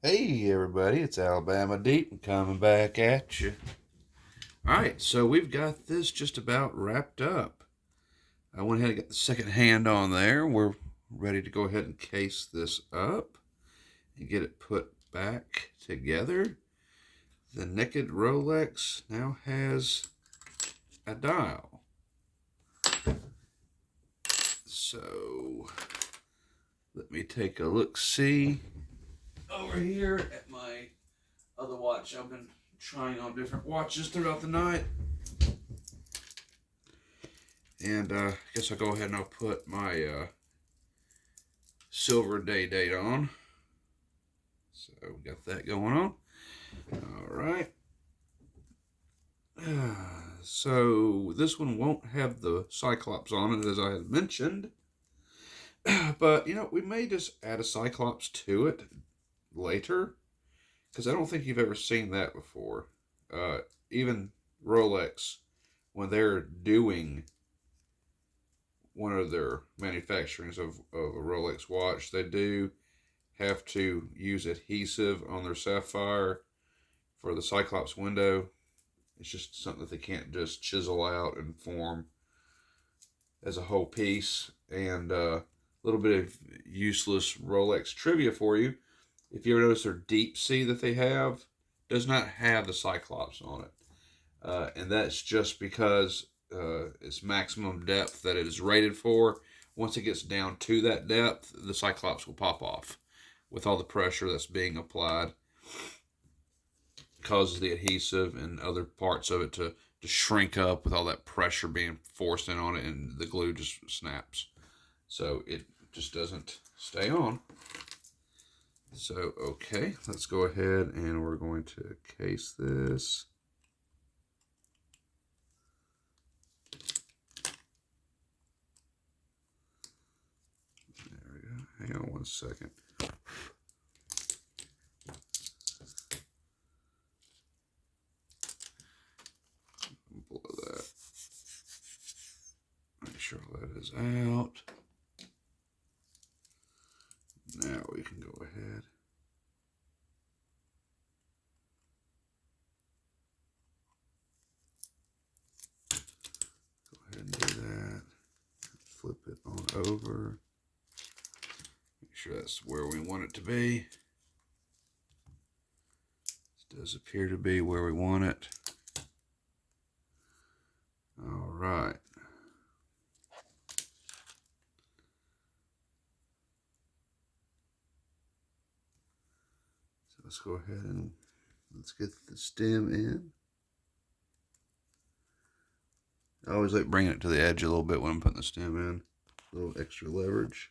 Hey everybody, it's Alabama Deep coming back at you. Alright, so we've got this just about wrapped up. I went ahead and got the second hand on there. We're ready to go ahead and case this up and get it put back together. The Naked Rolex now has a dial. So let me take a look-see over here at my other watch. I've been trying on different watches throughout the night. And I guess I'll go ahead and I'll put my silver day date on. So we got that going on. All right. So this one won't have the Cyclops on it, as I had mentioned. But, we may just add a Cyclops to it later, because I don't think you've ever seen that before. Even Rolex, when they're doing one of their manufacturings of a Rolex watch, they do have to use adhesive on their sapphire for the Cyclops window. It's just something that they can't just chisel out and form as a whole piece. And a little bit of useless Rolex trivia for you. If you ever notice their deep sea that they have does not have the Cyclops on it. And that's just because its maximum depth that it is rated for. Once it gets down to that depth, the Cyclops will pop off with all the pressure that's being applied. Causes the adhesive and other parts of it to shrink up with all that pressure being forced in on it, and the glue just snaps. So it just doesn't stay on. So, okay, let's go ahead and we're going to case this. There we go. Hang on one second. Blow that. Make sure all that is out. Now we can go ahead. Go ahead and do that. Flip it on over. Make sure that's where we want it to be. This does appear to be where we want it. All right. So let's go ahead and let's get the stem in. I always like bringing it to the edge a little bit when I'm putting the stem in. A little extra leverage.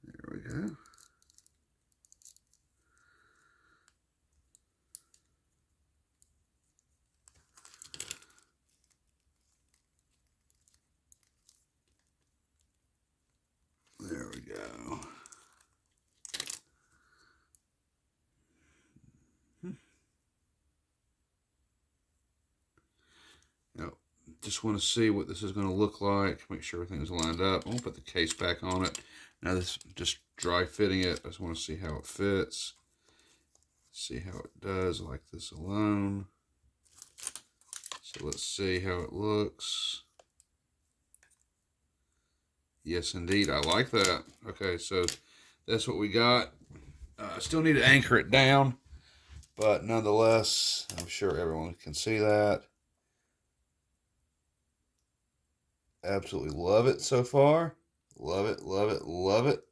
There we go. There we go. Just want to see what this is going to look like. Make sure everything's lined up. I'm going to put the case back on it. Now this just dry fitting it. I just want to see how it fits. See how it does. I like this alone. So let's see how it looks. Yes, indeed. I like that. Okay, so that's what we got. I still need to anchor it down, but nonetheless, I'm sure everyone can see that. Absolutely love it so far. Love it, love it, love it.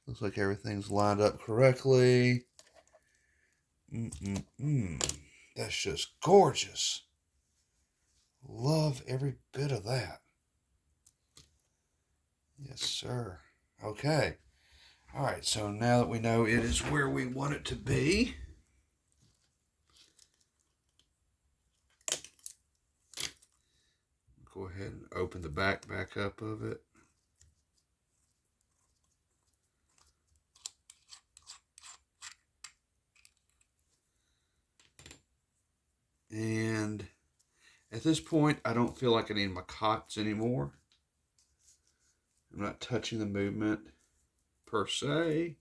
Looks like everything's lined up correctly. That's just gorgeous. Love every bit of that. Yes, sir. Okay. All right, so now that we know it is where we want it to be, go ahead and open the back up of it. And at this point, I don't feel like I need my cots anymore. I'm not touching the movement per se.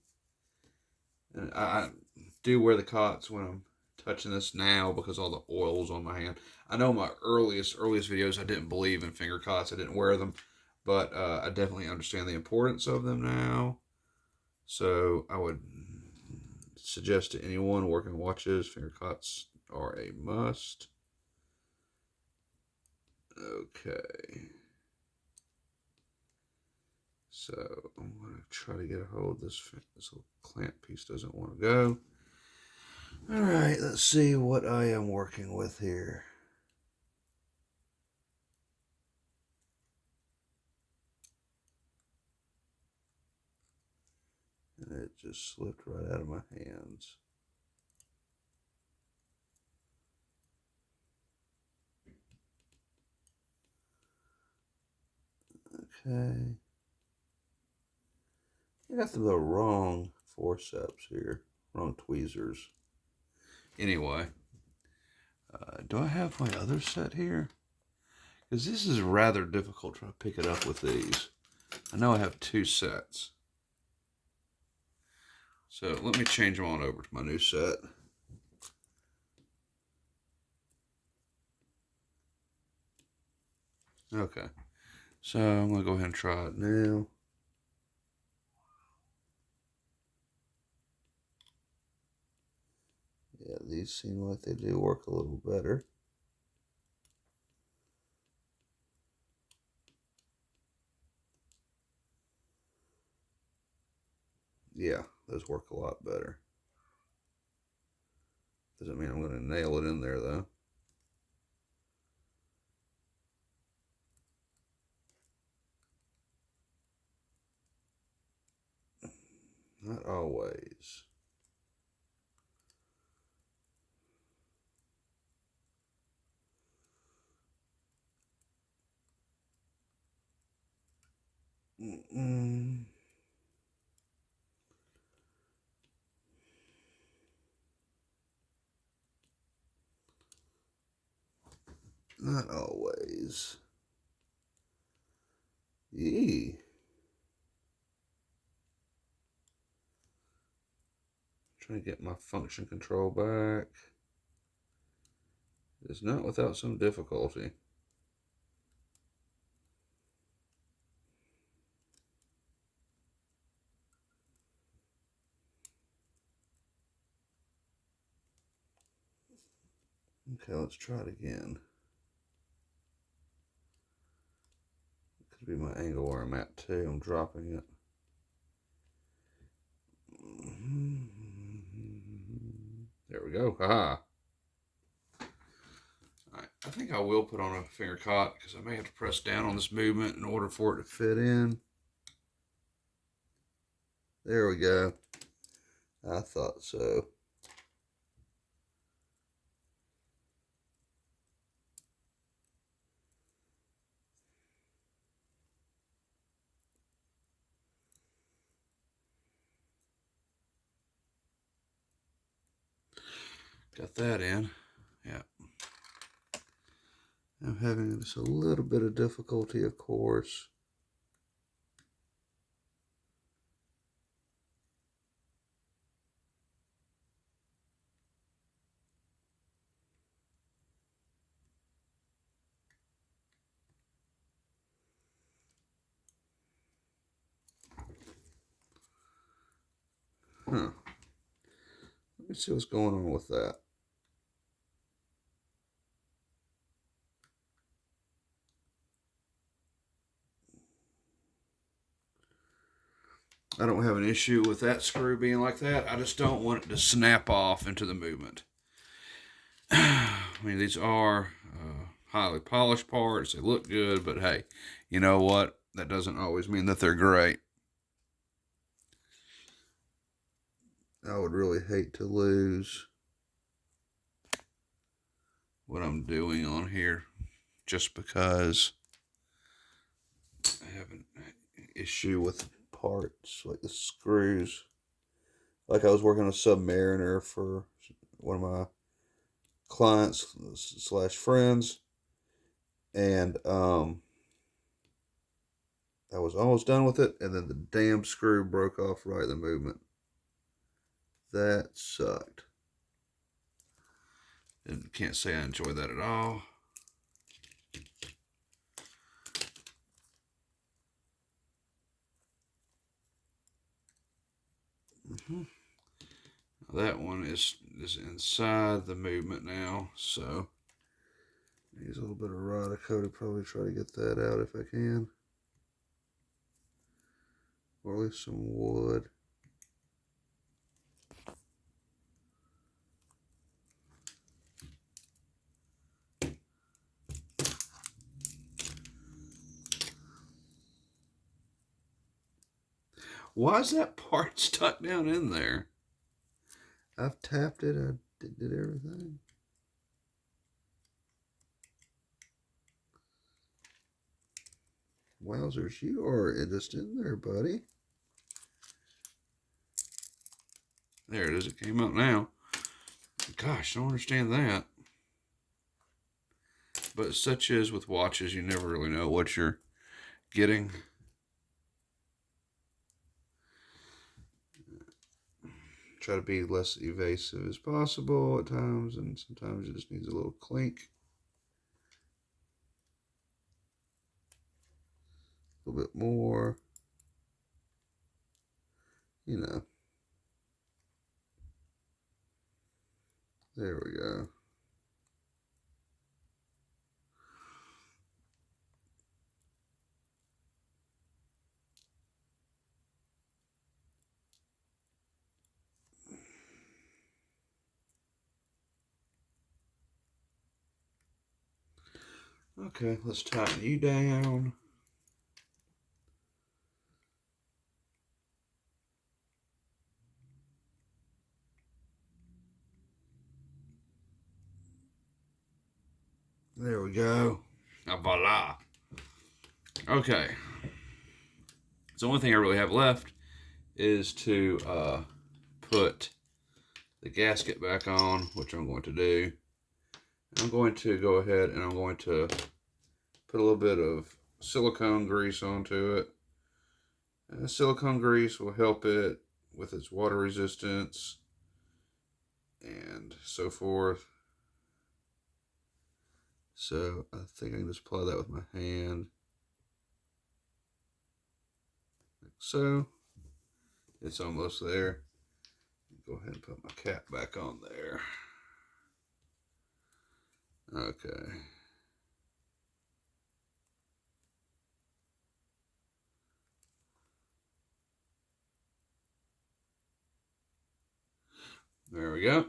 And I do wear the cots when I'm touching this now because all the oil's on my hand. I know my earliest videos I didn't believe in finger cots. I didn't wear them, but I definitely understand the importance of them now. So I would suggest to anyone working watches, finger cots are a must. Okay. So I'm going to try to get a hold of this. This little clamp piece doesn't want to go. All right, let's see what I am working with here. And it just slipped right out of my hands. Okay. I got the wrong forceps here. Wrong tweezers. Anyway. Do I have my other set here? Because this is rather difficult trying to pick it up with these. I know I have two sets. So let me change them on over to my new set. Okay. So I'm going to go ahead and try it now. Yeah, these seem like they do work a little better. Yeah, those work a lot better. Doesn't mean I'm going to nail it in there, though. Not always. Not always. Yee. Trying to get my function control back. It's not without some difficulty. Okay, let's try it again. It could be my angle where I'm at too. I'm dropping it. There we go. Haha. Alright, I think I will put on a finger cot because I may have to press down on this movement in order for it to fit in. There we go. I thought so. Got that in. Yeah. I'm having just a little bit of difficulty, of course. Huh. Let me see what's going on with that. I don't have an issue with that screw being like that. I just don't want it to snap off into the movement. I mean, these are highly polished parts. They look good, but hey, you know what? That doesn't always mean that they're great. I would really hate to lose what I'm doing on here just because I have an issue with parts like the screws. Like I was working on a Submariner for one of my clients slash friends, And I was almost done with it, and then the damn screw broke off right in the movement. That sucked. And can't say I enjoyed that at all. That one is inside the movement now, so needs a little bit of Rada coat to probably try to get that out if I can. Or at least some wood. Why is that part stuck down in there? I've tapped it. I did everything. Wowzers, you are just in there, buddy. There it is. It came out now. Gosh, I don't understand that. But such as with watches, you never really know what you're getting. Try to be less evasive as possible at times, and sometimes it just needs a little clink. A little bit more. You know. There we go. Okay, let's tighten you down. There we go. Voila. Okay. So the only thing I really have left is to put the gasket back on, which I'm going to do. I'm going to go ahead and I'm going to put a little bit of silicone grease onto it. And silicone grease will help it with its water resistance and so forth. So I think I can just apply that with my hand. Like so. It's almost there. Go ahead and put my cap back on there. Okay. There we go.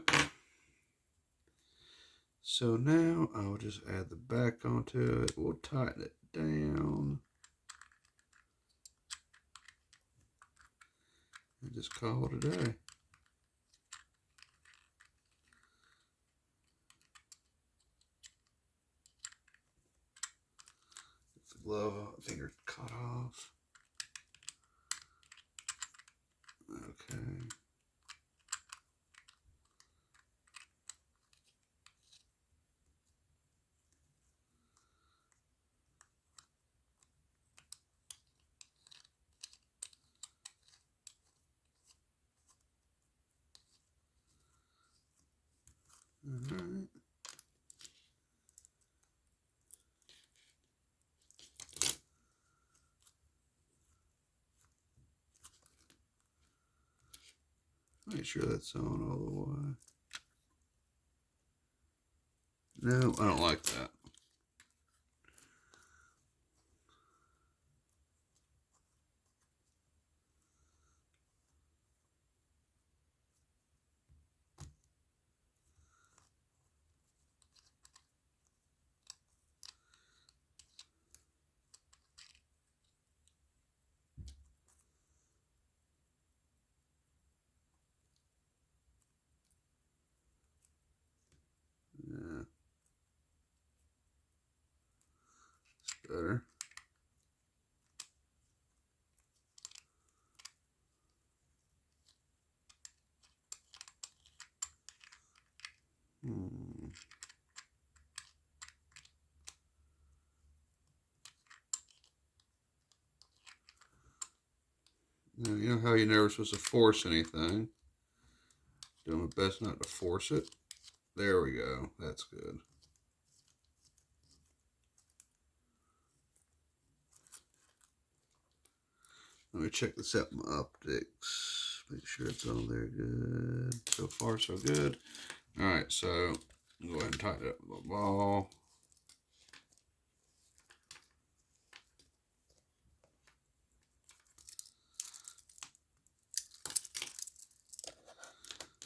So now I'll just add the back onto it. We'll tighten it down. And just call it a day. Get the glove finger cut off. Okay. All right. Make sure that's on all the way. No, I don't like that. Yeah. know how you're never supposed to force anything. Doing my best not to force it. There we go. That's good. Let me check this out in my optics. Make sure it's on there good. So far, so good. Alright, so go ahead and tighten it up with a ball.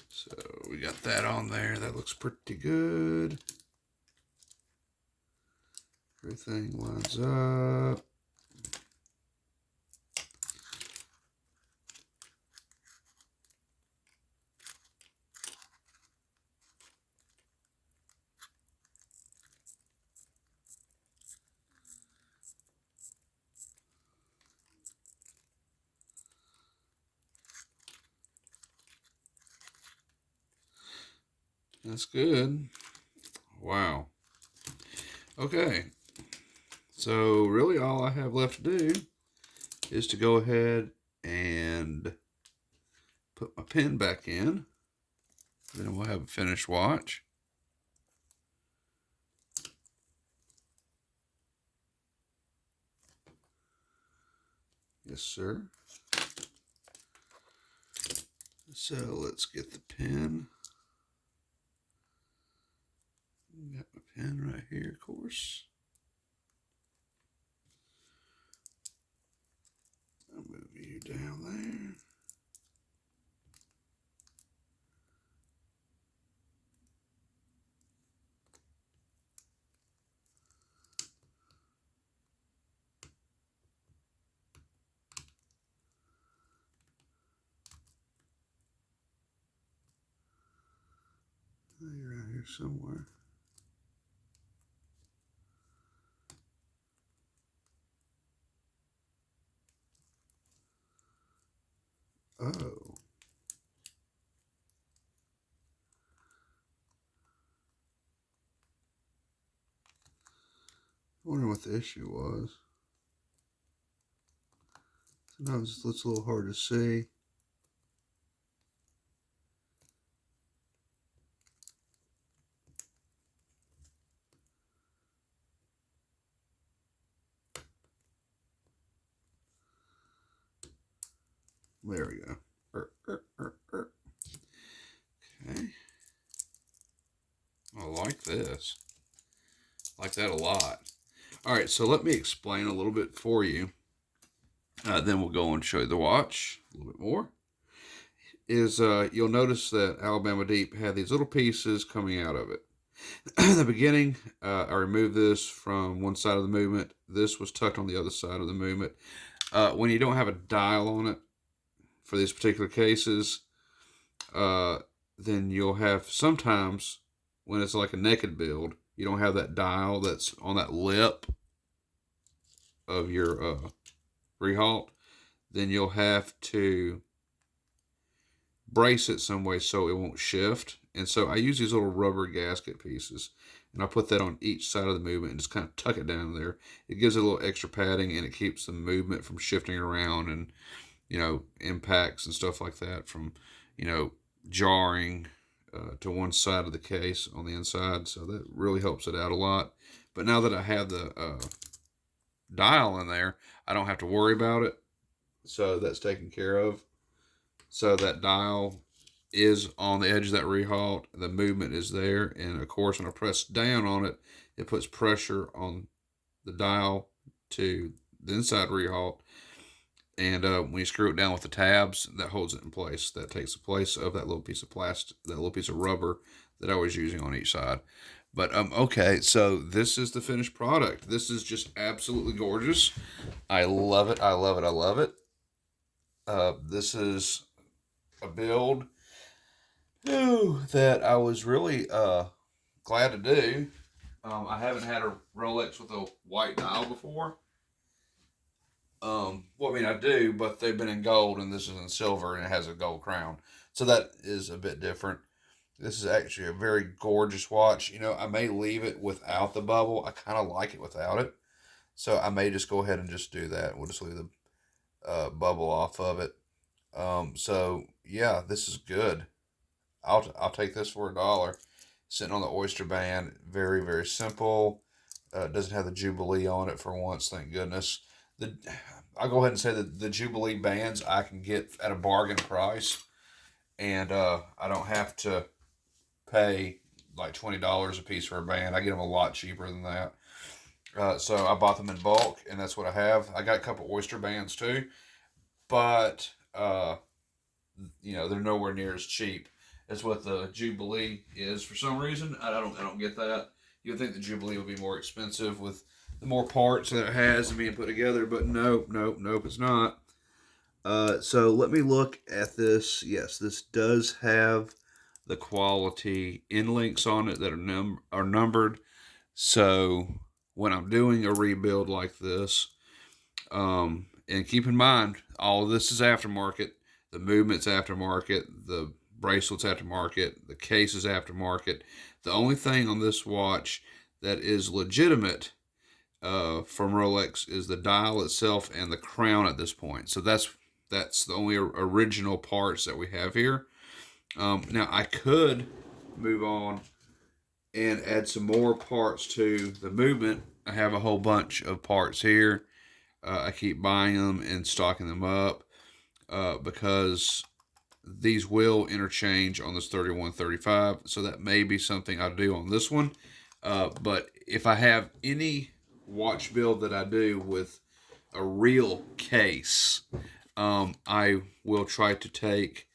So we got that on there. That looks pretty good. Everything lines up. That's good. Wow. Okay. So really all I have left to do is to go ahead and put my pin back in. Then we'll have a finished watch. Yes, sir. So let's get the pin. Got my pen right here, of course. I'll move you down there. You're around here somewhere. Oh. I wonder what the issue was. Sometimes it looks a little hard to see. There we go. Okay. I like this. I like that a lot. All right, so let me explain a little bit for you. Then we'll go and show you the watch a little bit more. You'll notice that Alabama Deep had these little pieces coming out of it. In the beginning, I removed this from one side of the movement. This was tucked on the other side of the movement. When you don't have a dial on it, for these particular cases, then you'll have sometimes when it's like a naked build, you don't have that dial that's on that lip of your rehalt, then you'll have to brace it some way so it won't shift. And so I use these little rubber gasket pieces, and I put that on each side of the movement and just kind of tuck it down there. It gives it a little extra padding, and it keeps the movement from shifting around and, you know, impacts and stuff like that from, you know, jarring to one side of the case on the inside. So that really helps it out a lot. But now that I have the dial in there, I don't have to worry about it. So that's taken care of. So that dial is on the edge of that rehalt. The movement is there. And of course, when I press down on it, it puts pressure on the dial to the inside rehalt. And when you screw it down with the tabs, that holds it in place. That takes the place of that little piece of plastic, that little piece of rubber that I was using on each side. But okay, so this is the finished product. This is just absolutely gorgeous. I love it. I love it. I love it. This is a build that I was really glad to do. I haven't had a Rolex with a white dial before. Well, I mean, I do, but they've been in gold, and this is in silver, and it has a gold crown. So that is a bit different. This is actually a very gorgeous watch. You know, I may leave it without the bubble. I kind of like it without it. So I may just go ahead and just do that. We'll just leave the bubble off of it. So yeah, this is good. I'll take this for $1. Sitting on the Oyster Band, very very simple. Doesn't have the Jubilee on it for once, thank goodness. The I'll go ahead and say that the Jubilee bands I can get at a bargain price, and I don't have to pay like $20 a piece for a band. I get them a lot cheaper than that. So I bought them in bulk, and that's what I have. I got a couple Oyster bands too, but they're nowhere near as cheap as what the Jubilee is. For some reason, I don't get that. You'd think the Jubilee would be more expensive with the more parts that it has and being put together, but nope, it's not. So let me look at this. Yes, this does have the quality in links on it that are numbered. So when I'm doing a rebuild like this, and keep in mind, all of this is aftermarket. The movement's aftermarket. The bracelets aftermarket. The case is aftermarket. The only thing on this watch that is legitimate from Rolex is the dial itself and the crown at this point. So that's the only original parts that we have here. Now I could move on and add some more parts to the movement. I have a whole bunch of parts here. I keep buying them and stocking them up because these will interchange on this 3135. So that may be something I'll do on this one. But if I have any watch build that I do with a real case, I will try to take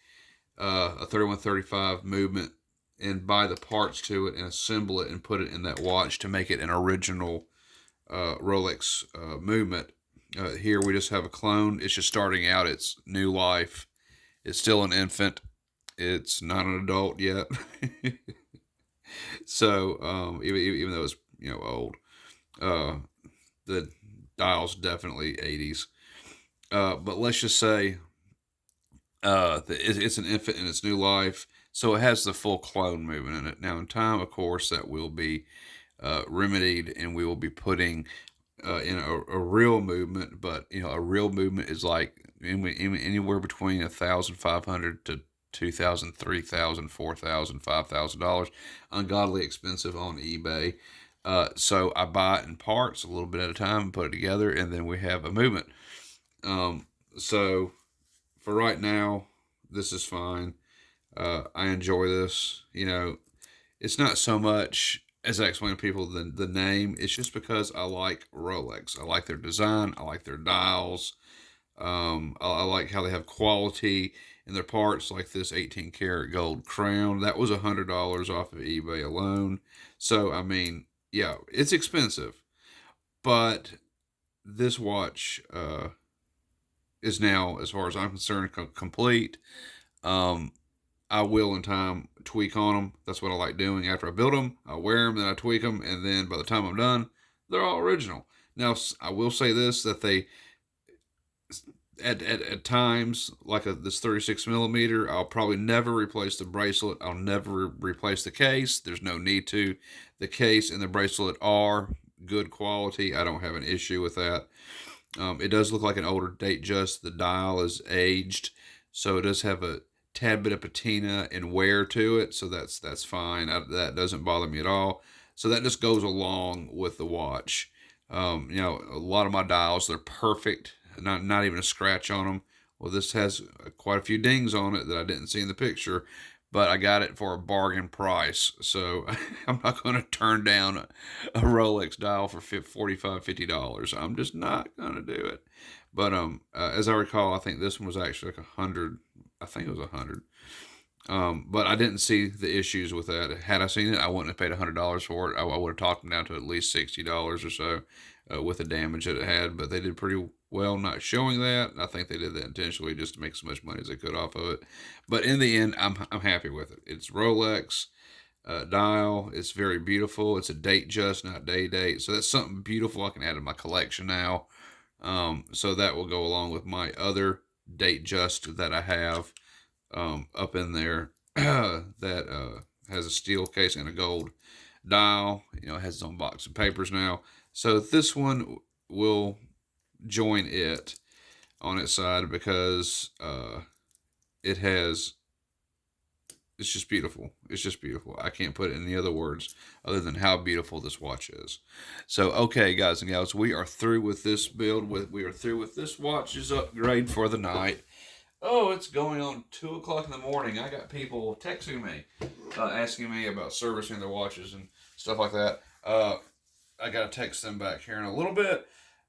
a 3135 movement and buy the parts to it and assemble it and put it in that watch to make it an original Rolex movement. Here we just have a clone. It's just starting out its new life. It's still an infant. It's not an adult yet. So even though it's old, the dial's definitely 80s. But let's just say it's an infant in its new life, so it has the full clone movement in it. Now, in time, of course, that will be remedied, and we will be putting in a real movement. But a real movement is like anywhere between 1,500 to 2,000, 3,000, 4,000, $5,000. Ungodly expensive on eBay. So I buy it in parts a little bit at a time and put it together, and then we have a movement. So for right now, this is fine. I enjoy this. It's not so much as I explain to people the name. It's just because I like Rolex. I like their design. I like their dials. I like how they have quality in their parts, like this 18 karat gold crown. That was $100 off of eBay alone. So I mean, yeah, it's expensive, but this watch is now, as far as I'm concerned, complete. Um, I will in time tweak on them. That's what I like doing. After I build them, I wear them, then I tweak them, and then by the time I'm done, they're all original. Now, I will say this, that they, at times, like this 36 millimeter, I'll probably never replace the bracelet. I'll never replace the case. There's no need to. The case and the bracelet are good quality. I don't have an issue with that. It does look like an older Datejust. The dial is aged, so it does have a tad bit of patina and wear to it. So that's fine. That doesn't bother me at all. So that just goes along with the watch. A lot of my dials, they're perfect. Not even a scratch on them. Well, this has quite a few dings on it that I didn't see in the picture, but I got it for a bargain price. So I'm not going to turn down a Rolex dial for $45, $50. I'm just not going to do it. But as I recall, I think this one was actually like 100. I think it was 100. But I didn't see the issues with that. Had I seen it, I wouldn't have paid $100 for it. I would have talked them down to at least $60 or so with the damage that it had. But they did pretty well not showing that. I think they did that intentionally just to make as much money as they could off of it. But in the end, I'm happy with it. It's Rolex dial. It's very beautiful. It's a Datejust, not day date. So that's something beautiful I can add to my collection now. So that will go along with my other Datejust that I have up in there that has a steel case and a gold dial. It has its own box of papers now. So this one will join it on its side because it has, it's just beautiful. It's just beautiful. I can't put it in any other words other than how beautiful this watch is. So, okay, guys and gals, we are through with this build. We are through with this watch's upgrade for the night. Oh, it's going on 2 o'clock in the morning. I got people texting me, asking me about servicing their watches and stuff like that. I got to text them back here in a little bit.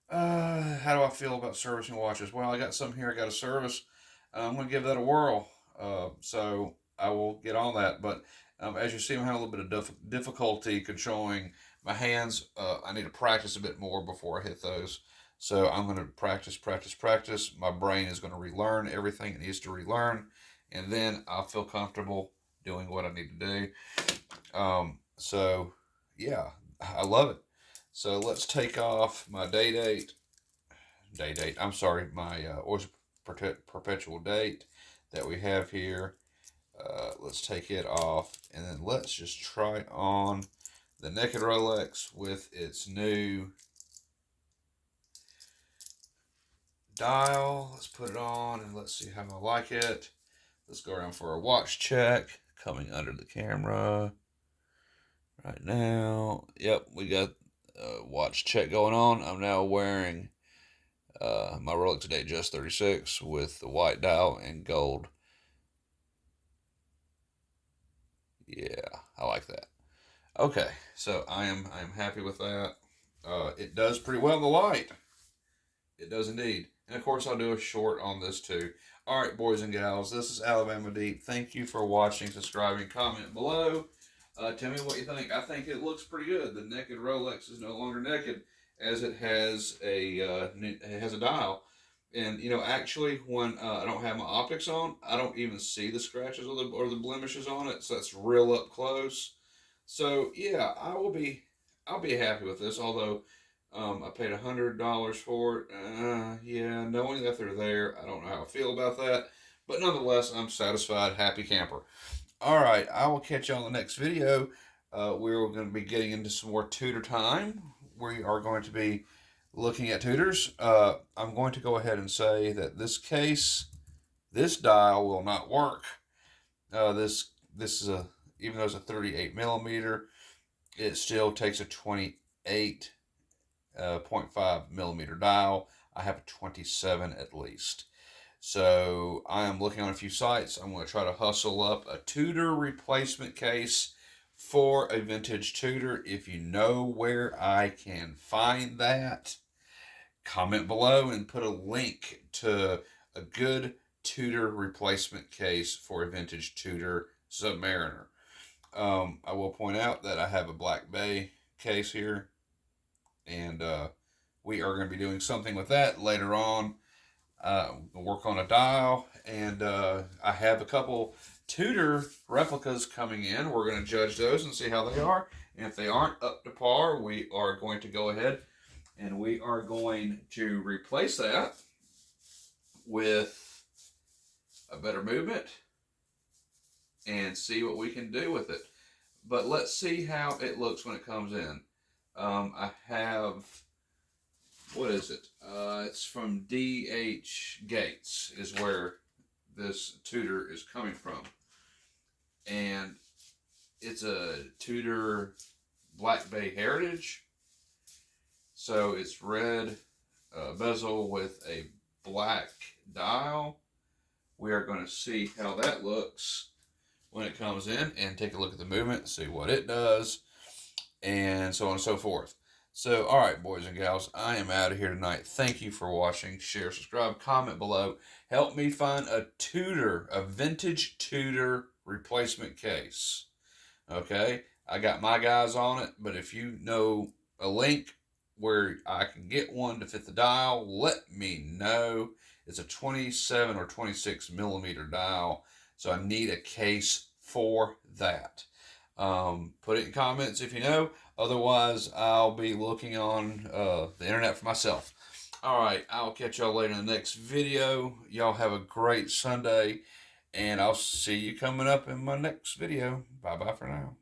How do I feel about servicing watches? Well, I got some here I got to service. I'm going to give that a whirl. So I will get on that. But as you see, I'm having a little bit of difficulty controlling my hands. I need to practice a bit more before I hit those. So I'm going to practice. My brain is going to relearn everything it needs to relearn. And then I'll feel comfortable doing what I need to do. So, yeah, I love it. So let's take off my I'm sorry, my Oyster Perpetual date that we have here. Let's take it off, and then let's just try on the Naked Rolex with its new dial. Let's put it on, and let's see how I like it. Let's go around for a watch check. Coming under the camera right now. Yep, we got a watch check going on. I'm now wearing my Rolex Datejust 36 with the white dial and gold. Yeah, I like that. Okay, so I am happy with that. It does pretty well in the light. It does indeed. And of course, I'll do a short on this too. All right, boys and gals, this is Alabama Deep. Thank you for watching, subscribing, comment below. Tell me what you think. I think it looks pretty good. The Naked Rolex is no longer naked, as it has a dial. And you know, actually, when I don't have my optics on, I don't even see the scratches or the blemishes on it. So that's real up close. So yeah, I'll be happy with this. Although I paid $100 for it. Yeah, knowing that they're there, I don't know how I feel about that. But nonetheless, I'm satisfied, happy camper. All right, I will catch you on the next video. We're going to be getting into some more Tudor time. We are going to be looking at Tudors. I'm going to go ahead and say that this dial will not work. This is even though it's a 38 millimeter, it still takes a 28.5 millimeter dial. I have a 27 at least. So I am looking on a few sites. I'm going to try to hustle up a Tudor replacement case for a vintage Tudor. If you know where I can find that, comment below and put a link to a good Tudor replacement case for a vintage Tudor Submariner. I will point out that I have a Black Bay case here, and we are going to be doing something with that later on. Work on a dial, and I have a couple Tudor replicas coming in. We're going to judge those and see how they are. And if they aren't up to par, we are going to go ahead and we are going to replace that with a better movement and see what we can do with it. But let's see how it looks when it comes in. I have, what is it? It's from D.H. Gates is where this Tudor is coming from. And it's a Tudor Black Bay Heritage. So it's red bezel with a black dial. We are going to see how that looks when it comes in and take a look at the movement, see what it does, and so on and so forth. So, all right, boys and gals, I am out of here tonight. Thank you for watching. Share, subscribe, comment below. Help me find a Tudor, a vintage Tudor replacement case. Okay? I got my guys on it, but if you know a link where I can get one to fit the dial, let me know. It's a 27 or 26 millimeter dial, so I need a case for that. Put it in comments if you know. Otherwise, I'll be looking on the internet for myself. All right, I'll catch y'all later in the next video. Y'all have a great Sunday, and I'll see you coming up in my next video. Bye-bye for now.